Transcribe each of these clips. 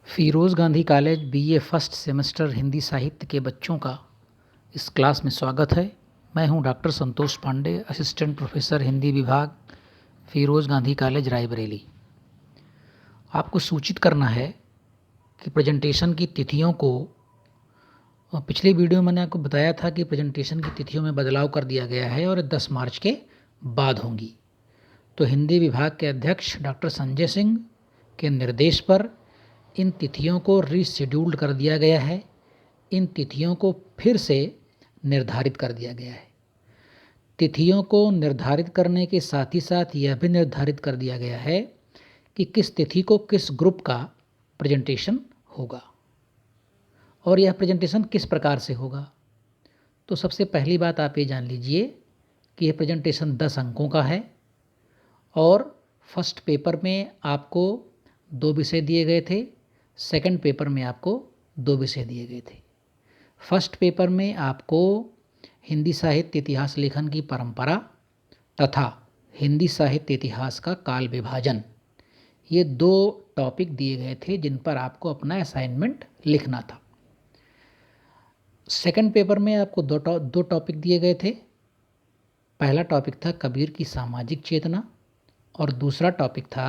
Firoz Gandhi college BA first semester Hindi साहित्य के बच्चों का इस क्लास में स्वागत है। मैं हूं doctor Santosh Pandey, assistant professor Hindi विभाग, फ़िरोज़ गांधी कॉलेज रायबरेली। आपको सूचित करना है कि प्रेजेंटेशन की तिथियों को पिछली वीडियो में मैंने आपको बताया था कि प्रेजेंटेशन की तिथियों में बदलाव कर दिया गया है और 10 मार्च के बाद होंगी। तो हिंदी विभाग के अध्यक्ष डॉक्टर संजय सिंह के निर्देश पर इन तिथियों को रीशेड्यूल्ड कर दिया गया है। इन तिथियों को फिर से निर्धारित कर दिया गया है। तिथियों को निर्धारित करने के साथ ही साथ यह भी निर्धारित कर दिया गया है कि किस तिथि को किस ग्रुप का प्रेजेंटेशन होगा और यह प्रेजेंटेशन किस प्रकार से होगा। तो सबसे पहली बात आप ये जान लीजिए कि यह प्रेजेंटेशन 10 अंकों का है और फर्स्ट पेपर में आपको 2 विषय दिए गए थे, सेकंड पेपर में आपको 2 विषय दिए गए थे। फर्स्ट पेपर में आपको हिंदी साहित्य इतिहास लेखन की परंपरा तथा हिंदी साहित्य इतिहास का काल विभाजन, ये 2 टॉपिक दिए गए थे जिन पर आपको अपना असाइनमेंट लिखना था। सेकंड पेपर में आपको दो टॉपिक दिए गए थे। पहला टॉपिक था कबीर की सामाजिक चेतना और दूसरा टॉपिक था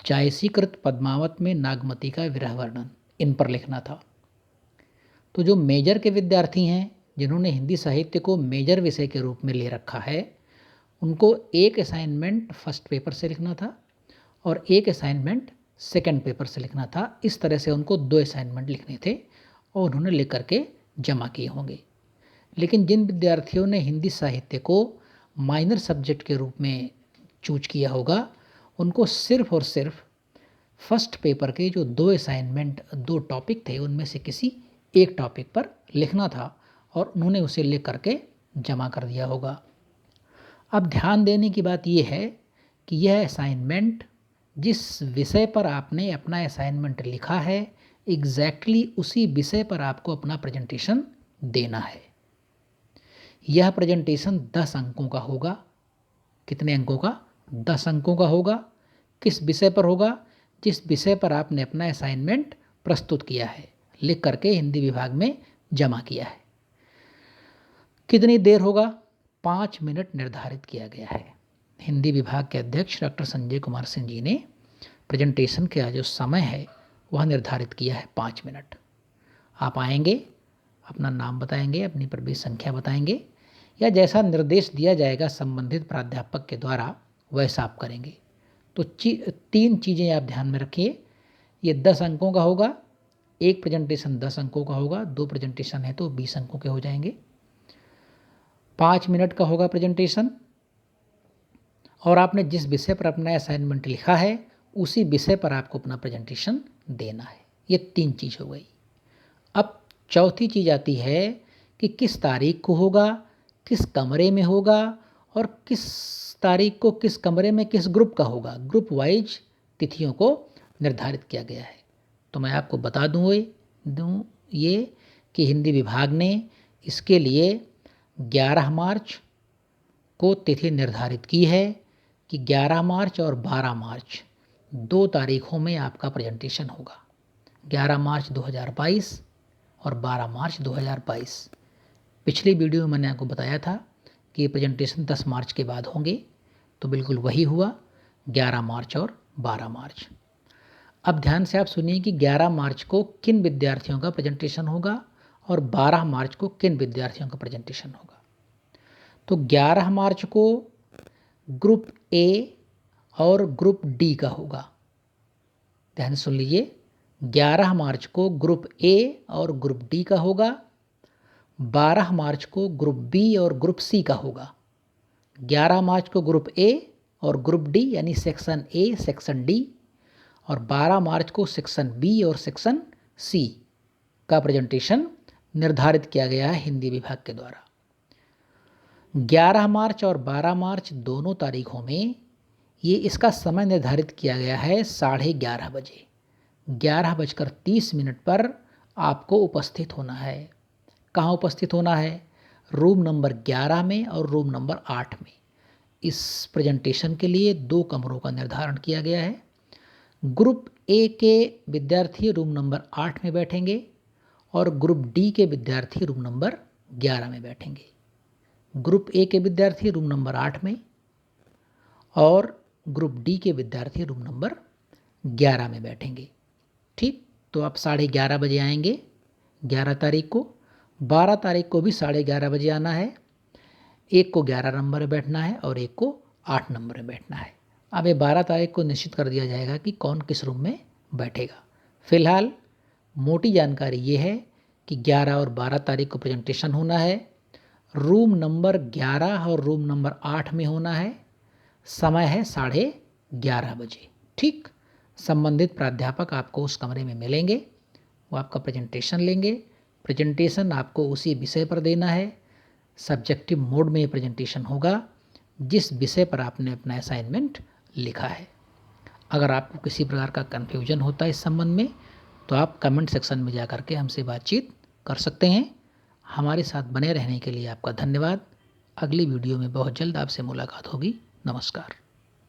जायसीकृत पद्मावत में नागमती का विरह वर्णन। इन पर लिखना था। तो जो मेजर के विद्यार्थी हैं, जिन्होंने हिंदी साहित्य को मेजर विषय के रूप में ले रखा है, उनको एक असाइनमेंट फर्स्ट पेपर से लिखना था और एक असाइनमेंट सेकंड पेपर से लिखना था। इस तरह से उनको 2 असाइनमेंट लिखने थे और उन्होंने लिख करके जमा किए होंगे। लेकिन जिन विद्यार्थियों ने हिंदी साहित्य को माइनर सब्जेक्ट के रूप में चूज किया होगा, उनको सिर्फ और सिर्फ फर्स्ट पेपर के जो 2 असाइनमेंट 2 टॉपिक थे, उनमें से किसी एक टॉपिक पर लिखना था और उन्होंने उसे लिख करके जमा कर दिया होगा। अब ध्यान देने की बात यह है कि यह असाइनमेंट जिस विषय पर आपने अपना असाइनमेंट लिखा है, एग्जैक्टली उसी विषय पर आपको अपना प्रेजेंटेशन देना है। यह प्रेजेंटेशन 10 अंकों का होगा। कितने अंकों का? 10 अंकों का होगा। किस विषय पर होगा? जिस विषय पर आपने अपना असाइनमेंट प्रस्तुत किया है, लिख करके हिंदी विभाग में जमा किया है। कितनी देर होगा? 5 मिनट निर्धारित किया गया है। हिंदी विभाग के अध्यक्ष डॉक्टर संजय कुमार सिंह जी ने प्रेजेंटेशन का जो समय है वह निर्धारित किया है 5 मिनट। आप आएंगे, अपना नाम बताएंगे, अपनी प्रवेश संख्या बताएंगे या जैसा निर्देश दिया जाएगा संबंधित प्राध्यापक के द्वारा वैसा आप करेंगे। तो 3 चीज़ें आप ध्यान में रखिए। ये 10 अंकों का होगा। एक प्रेजेंटेशन 10 अंकों का होगा, 2 प्रेजेंटेशन है तो 20 अंकों के हो जाएंगे। 5 मिनट का होगा प्रेजेंटेशन और आपने जिस विषय पर अपना असाइनमेंट लिखा है उसी विषय पर आपको अपना प्रेजेंटेशन देना है। ये 3 चीज़ हो गई। अब चौथी चीज़ आती है कि किस तारीख को होगा, किस कमरे में होगा और किस तारीख को किस कमरे में किस ग्रुप का होगा। ग्रुप वाइज तिथियों को निर्धारित किया गया है। तो मैं आपको बता दूँ ये कि हिंदी विभाग ने इसके लिए 11 मार्च को तिथि निर्धारित की है कि 11 मार्च और 12 मार्च 2 तारीखों में आपका प्रेजेंटेशन होगा। 11 मार्च 2022 और 12 मार्च 2022। पिछली वीडियो में मैंने आपको बताया था कि ये प्रेजेंटेशन 10 मार्च के बाद होंगे, तो बिल्कुल वही हुआ, 11 मार्च और 12 मार्च। अब ध्यान से आप सुनिए कि 11 मार्च को किन विद्यार्थियों का प्रेजेंटेशन होगा और 12 मार्च को किन विद्यार्थियों का प्रेजेंटेशन होगा। तो 11 मार्च को ग्रुप ए और ग्रुप डी का होगा। ध्यान से सुन लीजिए, 11 मार्च को ग्रुप ए और ग्रुप डी का होगा। 12 मार्च को ग्रुप बी और ग्रुप सी का होगा। 11 मार्च को ग्रुप ए और ग्रुप डी यानी सेक्शन ए सेक्शन डी और 12 मार्च को सेक्शन बी और सेक्शन सी का प्रेजेंटेशन निर्धारित किया गया है हिंदी विभाग के द्वारा। 11 मार्च और 12 मार्च दोनों तारीखों में ये इसका समय निर्धारित किया गया है 11:30 बजे। 11:30 पर आपको उपस्थित होना है। कहाँ उपस्थित होना है? रूम नंबर 11 में और रूम नंबर 8 में। इस प्रेजेंटेशन के लिए 2 कमरों का निर्धारण किया गया है। ग्रुप ए के विद्यार्थी रूम नंबर 8 में बैठेंगे और ग्रुप डी के विद्यार्थी रूम नंबर 11 में बैठेंगे। ग्रुप ए के विद्यार्थी रूम नंबर 8 में और ग्रुप डी के विद्यार्थी रूम नंबर 11 में बैठेंगे। ठीक, तो आप 11:30 बजे आएंगे 11 तारीख को। 12 तारीख को भी 11:30 बजे आना है। एक को 11 नंबर में बैठना है और एक को 8 नंबर में बैठना है। अब ये 12 तारीख को निश्चित कर दिया जाएगा कि कौन किस रूम में बैठेगा। फिलहाल मोटी जानकारी ये है कि 11 और 12 तारीख को प्रेजेंटेशन होना है। रूम नंबर 11 और रूम नंबर 8 में होना है। समय है 11:30 बजे। ठीक, संबंधित प्राध्यापक आपको उस कमरे में मिलेंगे, वो आपका प्रेजेंटेशन लेंगे। प्रेजेंटेशन आपको उसी विषय पर देना है। सब्जेक्टिव मोड में ये प्रेजेंटेशन होगा जिस विषय पर आपने अपना असाइनमेंट लिखा है। अगर आपको किसी प्रकार का कन्फ्यूजन होता है इस संबंध में तो आप कमेंट सेक्शन में जा कर के हमसे बातचीत कर सकते हैं। हमारे साथ बने रहने के लिए आपका धन्यवाद। अगली वीडियो में बहुत जल्द आपसे मुलाकात होगी। नमस्कार।